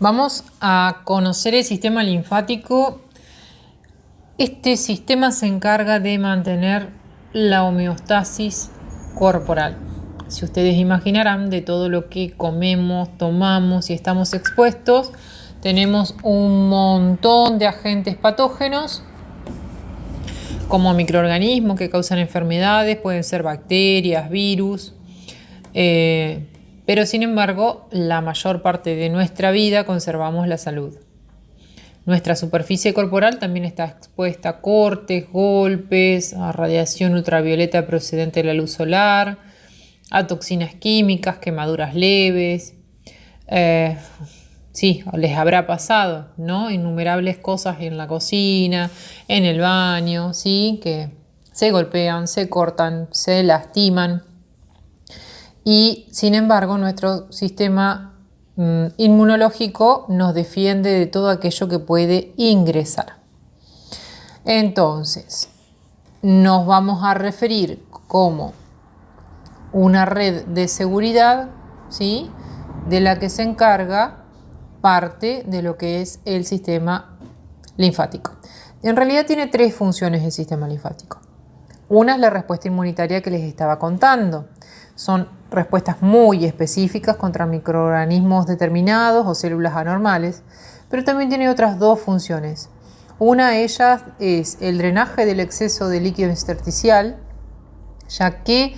Vamos a conocer el sistema linfático. Este sistema se encarga de mantener la homeostasis corporal. Si ustedes imaginarán, de todo lo que comemos, tomamos y estamos expuestos, tenemos un montón de agentes patógenos como microorganismos que causan enfermedades, pueden ser bacterias, virus, pero sin embargo, la mayor parte de nuestra vida conservamos la salud. Nuestra superficie corporal también está expuesta a cortes, golpes, a radiación ultravioleta procedente de la luz solar, a toxinas químicas, quemaduras leves. Sí, les habrá pasado, ¿no? Innumerables cosas en la cocina, en el baño, ¿sí? Que se golpean, se cortan, se lastiman. Y sin embargo, nuestro sistema inmunológico nos defiende de todo aquello que puede ingresar. Entonces, nos vamos a referir como una red de seguridad, ¿sí? De la que se encarga parte de lo que es el sistema linfático. En realidad tiene tres funciones el sistema linfático. Una es la respuesta inmunitaria que les estaba contando. Son respuestas muy específicas contra microorganismos determinados o células anormales, pero también tiene otras dos funciones. Una de ellas es el drenaje del exceso de líquido intersticial, ya que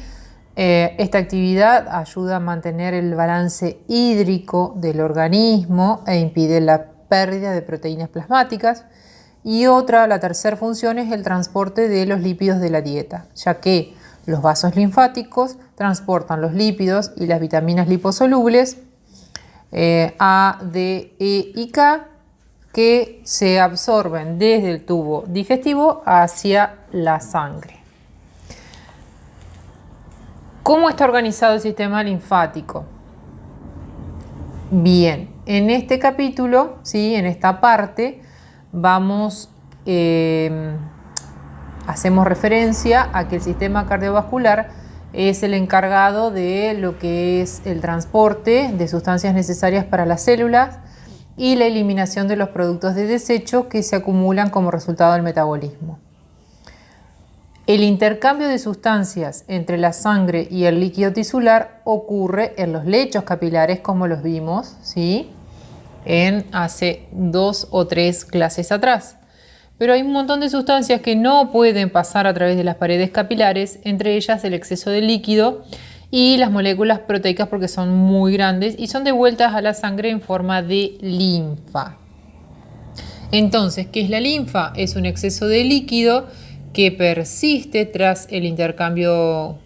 esta actividad ayuda a mantener el balance hídrico del organismo e impide la pérdida de proteínas plasmáticas. Y otra, la tercera función, es el transporte de los lípidos de la dieta, ya que los vasos linfáticos transportan los lípidos y las vitaminas liposolubles A, D, E y K, que se absorben desde el tubo digestivo hacia la sangre. ¿Cómo está organizado el sistema linfático? Bien, en este capítulo, ¿sí? En esta parte, hacemos referencia a que el sistema cardiovascular es el encargado de lo que es el transporte de sustancias necesarias para las células y la eliminación de los productos de desecho que se acumulan como resultado del metabolismo. El intercambio de sustancias entre la sangre y el líquido tisular ocurre en los lechos capilares, como los vimos, ¿sí? Hace 2 o 3 clases atrás. Pero hay un montón de sustancias que no pueden pasar a través de las paredes capilares, entre ellas el exceso de líquido y las moléculas proteicas, porque son muy grandes y son devueltas a la sangre en forma de linfa. Entonces, ¿qué es la linfa? Es un exceso de líquido que persiste tras el intercambio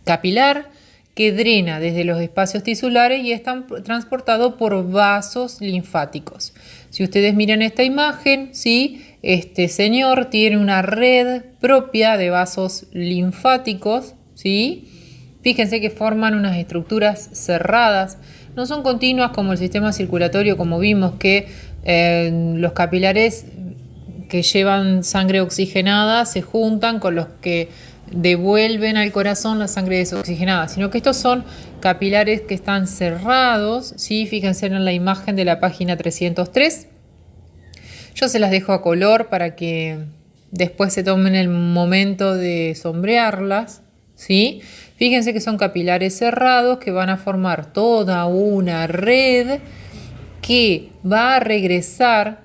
capilar, que drena desde los espacios tisulares y es transportado por vasos linfáticos. Si ustedes miran esta imagen, ¿sí? Este señor tiene una red propia de vasos linfáticos, ¿sí? Fíjense que forman unas estructuras cerradas, no son continuas como el sistema circulatorio, como vimos que los capilares que llevan sangre oxigenada se juntan con los que devuelven al corazón la sangre desoxigenada, sino que estos son capilares que están cerrados, ¿sí? Fíjense en la imagen de la página 303. Yo se las dejo a color para que después se tomen el momento de sombrearlas, ¿sí? Fíjense que son capilares cerrados que van a formar toda una red que va a regresar,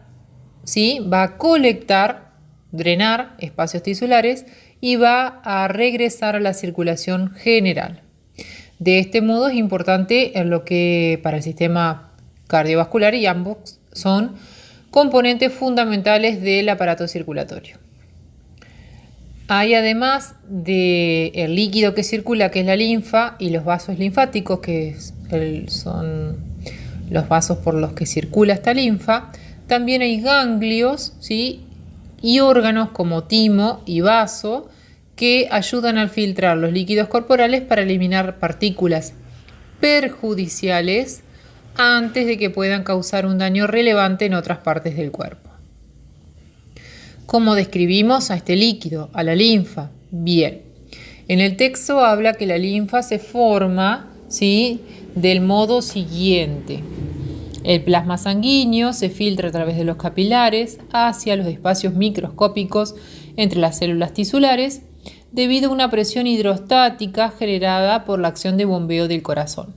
¿sí? Va a colectar, drenar espacios tisulares y va a regresar a la circulación general. De este modo es importante en lo que para el sistema cardiovascular, y ambos son componentes fundamentales del aparato circulatorio. Hay, además del líquido que circula, que es la linfa, y los vasos linfáticos, que son los vasos por los que circula esta linfa, también hay ganglios, ¿sí? Y órganos como timo y vaso que ayudan a filtrar los líquidos corporales para eliminar partículas perjudiciales antes de que puedan causar un daño relevante en otras partes del cuerpo. ¿Cómo describimos a este líquido, a la linfa? Bien, en el texto habla que la linfa se forma, ¿sí? Del modo siguiente. El plasma sanguíneo se filtra a través de los capilares hacia los espacios microscópicos entre las células tisulares debido a una presión hidrostática generada por la acción de bombeo del corazón.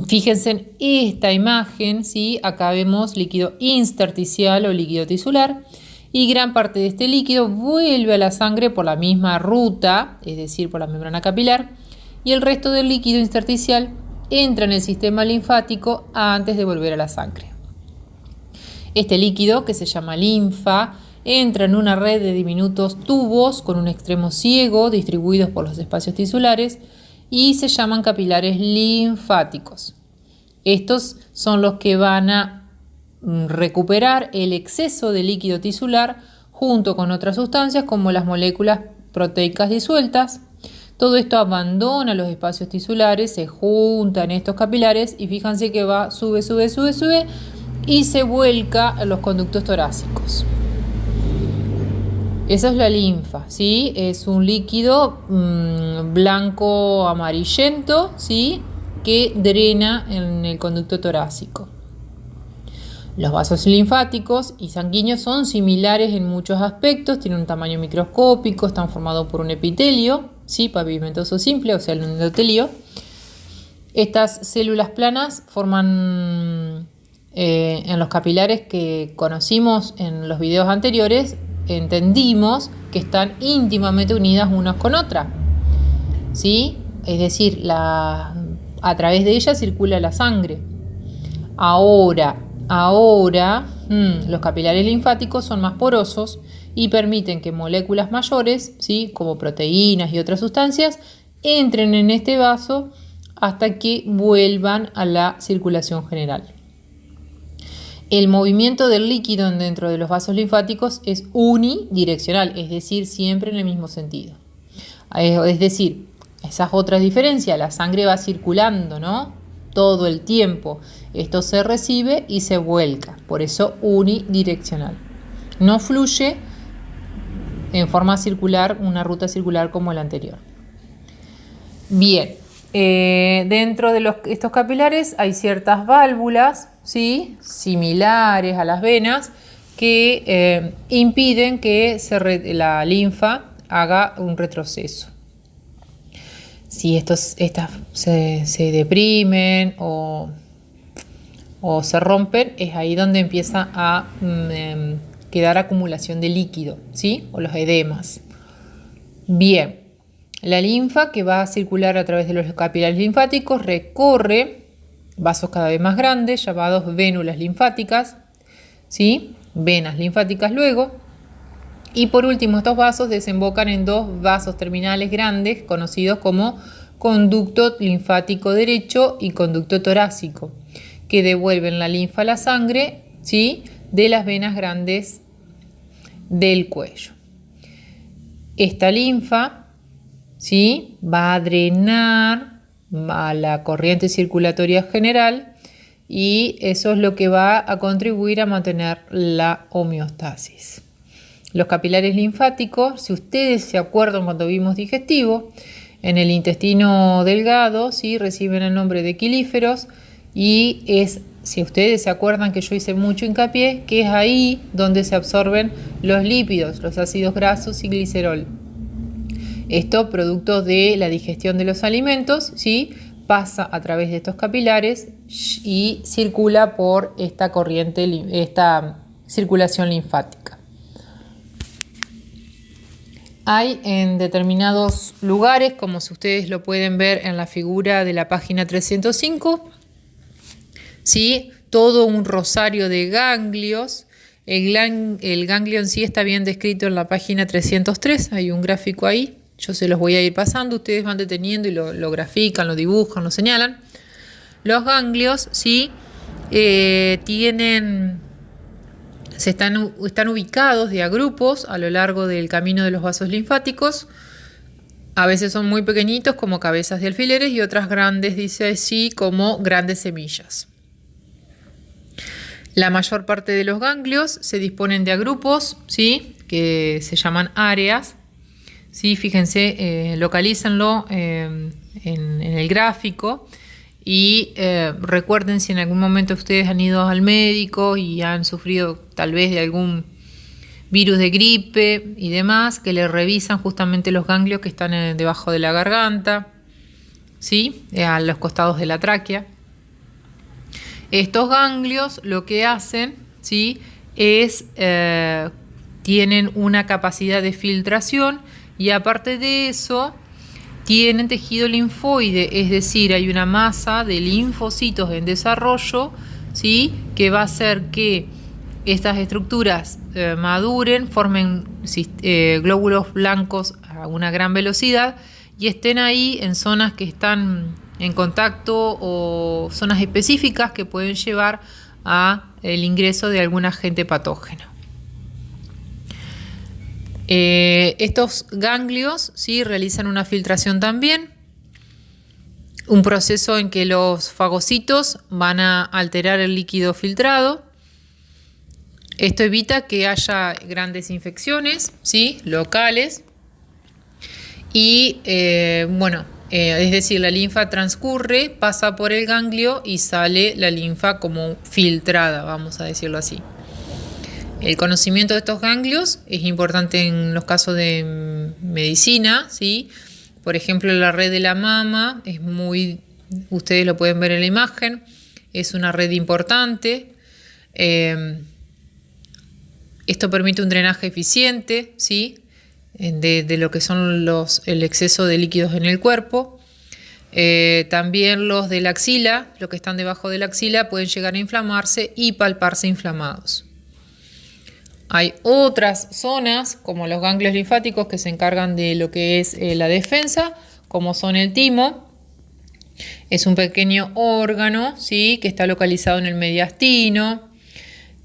Fíjense en esta imagen, ¿sí? Acá vemos líquido intersticial o líquido tisular y gran parte de este líquido vuelve a la sangre por la misma ruta, es decir, por la membrana capilar, y el resto del líquido intersticial entra en el sistema linfático antes de volver a la sangre. Este líquido, que se llama linfa, entra en una red de diminutos tubos con un extremo ciego distribuidos por los espacios tisulares y se llaman capilares linfáticos. Estos son los que van a recuperar el exceso de líquido tisular junto con otras sustancias como las moléculas proteicas disueltas. Todo esto abandona los espacios tisulares, se junta en estos capilares y fíjense que va, sube y se vuelca a los conductos torácicos. Esa es la linfa, ¿sí? Es un líquido blanco amarillento, ¿sí? Que drena en el conducto torácico. Los vasos linfáticos y sanguíneos son similares en muchos aspectos, tienen un tamaño microscópico, están formados por un epitelio, ¿sí? Pavimentoso simple, o sea, el endotelio. Estas células planas forman en los capilares que conocimos en los videos anteriores, entendimos que están íntimamente unidas unas con otras, ¿sí? Es decir, a través de ellas circula la sangre. Ahora, los capilares linfáticos son más porosos y permiten que moléculas mayores, ¿sí? Como proteínas y otras sustancias, entren en este vaso hasta que vuelvan a la circulación general. El movimiento del líquido dentro de los vasos linfáticos es unidireccional, es decir, siempre en el mismo sentido. Es decir, esa es otra diferencia, la sangre va circulando, ¿no? Todo el tiempo. Esto se recibe y se vuelca, por eso unidireccional. No fluye en forma circular, una ruta circular como la anterior. Bien, dentro de estos capilares hay ciertas válvulas, ¿sí? Similares a las venas que impiden que la linfa haga un retroceso. Si estas se deprimen o se rompen, es ahí donde empieza a quedar acumulación de líquido, ¿sí? O los edemas. Bien, la linfa que va a circular a través de los capilares linfáticos recorre vasos cada vez más grandes llamados vénulas linfáticas, ¿sí? Venas linfáticas luego. Y por último, estos vasos desembocan en dos vasos terminales grandes conocidos como conducto linfático derecho y conducto torácico, que devuelven la linfa a la sangre, ¿sí? De las venas grandes del cuello. Esta linfa, ¿sí? Va a drenar a la corriente circulatoria general y eso es lo que va a contribuir a mantener la homeostasis. Los capilares linfáticos, si ustedes se acuerdan cuando vimos digestivo, en el intestino delgado, ¿sí? Reciben el nombre de quelíferos y es, si ustedes se acuerdan que yo hice mucho hincapié, que es ahí donde se absorben los lípidos, los ácidos grasos y glicerol. Esto, producto de la digestión de los alimentos, ¿sí? Pasa a través de estos capilares y circula por esta corriente, esta circulación linfática. Hay en determinados lugares, como si ustedes lo pueden ver en la figura de la página 305, ¿sí? Todo un rosario de ganglios. El ganglio en sí está bien descrito en la página 303, hay un gráfico ahí. Yo se los voy a ir pasando, ustedes van deteniendo y lo grafican, lo dibujan, lo señalan. Los ganglios, ¿sí? Están ubicados de a grupos a lo largo del camino de los vasos linfáticos. A veces son muy pequeñitos como cabezas de alfileres y otras grandes, dice así, como grandes semillas. La mayor parte de los ganglios se disponen de a grupos, ¿sí? Que se llaman áreas. Sí, fíjense, localícenlo en el gráfico Y recuerden, si en algún momento ustedes han ido al médico y han sufrido tal vez de algún virus de gripe y demás, que le revisan justamente los ganglios que están debajo de la garganta, ¿sí? A los costados de la tráquea. Estos ganglios lo que hacen, ¿sí? es tienen una capacidad de filtración, y aparte de eso tienen tejido linfoide, es decir, hay una masa de linfocitos en desarrollo, ¿sí? que va a hacer que estas estructuras maduren, formen glóbulos blancos a una gran velocidad y estén ahí en zonas que están en contacto o zonas específicas que pueden llevar a el ingreso de algún agente patógeno. Estos ganglios, ¿sí? realizan una filtración también, un proceso en que los fagocitos van a alterar el líquido filtrado. Esto evita que haya grandes infecciones, ¿sí? locales y es decir, la linfa transcurre, pasa por el ganglio y sale la linfa como filtrada, vamos a decirlo así. El conocimiento de estos ganglios es importante en los casos de medicina, ¿sí? Por ejemplo, la red de la mama ustedes lo pueden ver en la imagen, es una red importante. Esto permite un drenaje eficiente, ¿sí? de lo que son el exceso de líquidos en el cuerpo. También los de la axila, los que están debajo de la axila, pueden llegar a inflamarse y palparse inflamados. Hay otras zonas, como los ganglios linfáticos, que se encargan de lo que es la defensa, como son el timo. Es un pequeño órgano, ¿sí? que está localizado en el mediastino.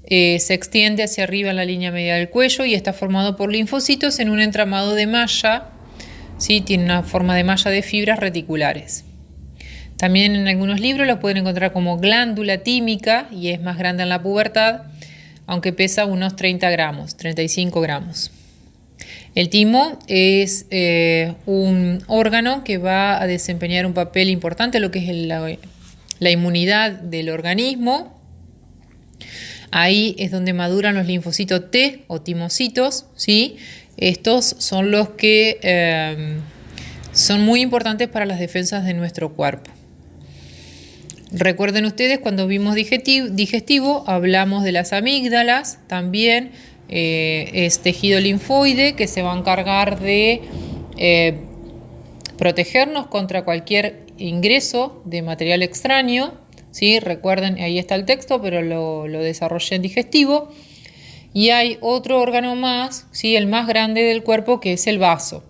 Se extiende hacia arriba en la línea media del cuello y está formado por linfocitos en un entramado de malla, ¿sí? tiene una forma de malla de fibras reticulares. También en algunos libros lo pueden encontrar como glándula tímica y es más grande en la pubertad, aunque pesa unos 30 gramos, 35 gramos. El timo es un órgano que va a desempeñar un papel importante en lo que es la inmunidad del organismo. Ahí es donde maduran los linfocitos T o timocitos, ¿sí? Estos son los que son muy importantes para las defensas de nuestro cuerpo. Recuerden ustedes, cuando vimos digestivo, hablamos de las amígdalas, también es tejido linfoide que se va a encargar de protegernos contra cualquier ingreso de material extraño, ¿sí? Recuerden, ahí está el texto, pero lo desarrollé en digestivo. Y hay otro órgano más, ¿sí? el más grande del cuerpo, que es el vaso.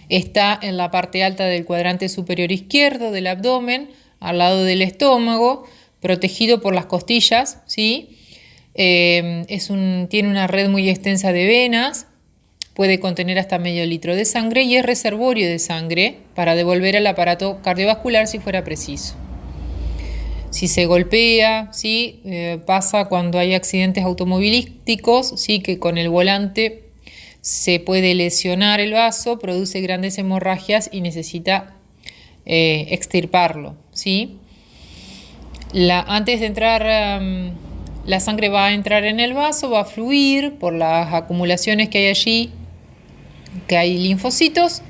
Está en la parte alta del cuadrante superior izquierdo del abdomen, al lado del estómago, protegido por las costillas, ¿sí? Tiene una red muy extensa de venas, puede contener hasta medio litro de sangre y es reservorio de sangre para devolver al aparato cardiovascular si fuera preciso. Si se golpea, ¿sí? Pasa cuando hay accidentes automovilísticos, ¿sí? que con el volante se puede lesionar el vaso, produce grandes hemorragias y necesita extirparlo, ¿sí? Antes de entrar, la sangre va a entrar en el vaso, va a fluir por las acumulaciones que hay allí, que hay linfocitos,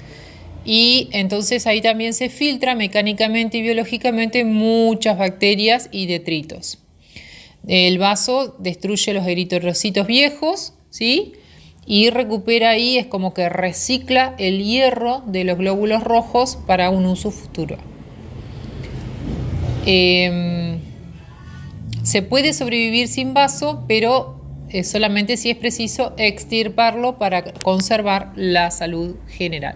y entonces ahí también se filtra mecánicamente y biológicamente muchas bacterias y detritos. El vaso destruye los eritrocitos viejos, ¿sí? Y recupera ahí, es como que recicla el hierro de los glóbulos rojos para un uso futuro. Se puede sobrevivir sin vaso, pero solamente si es preciso extirparlo para conservar la salud general.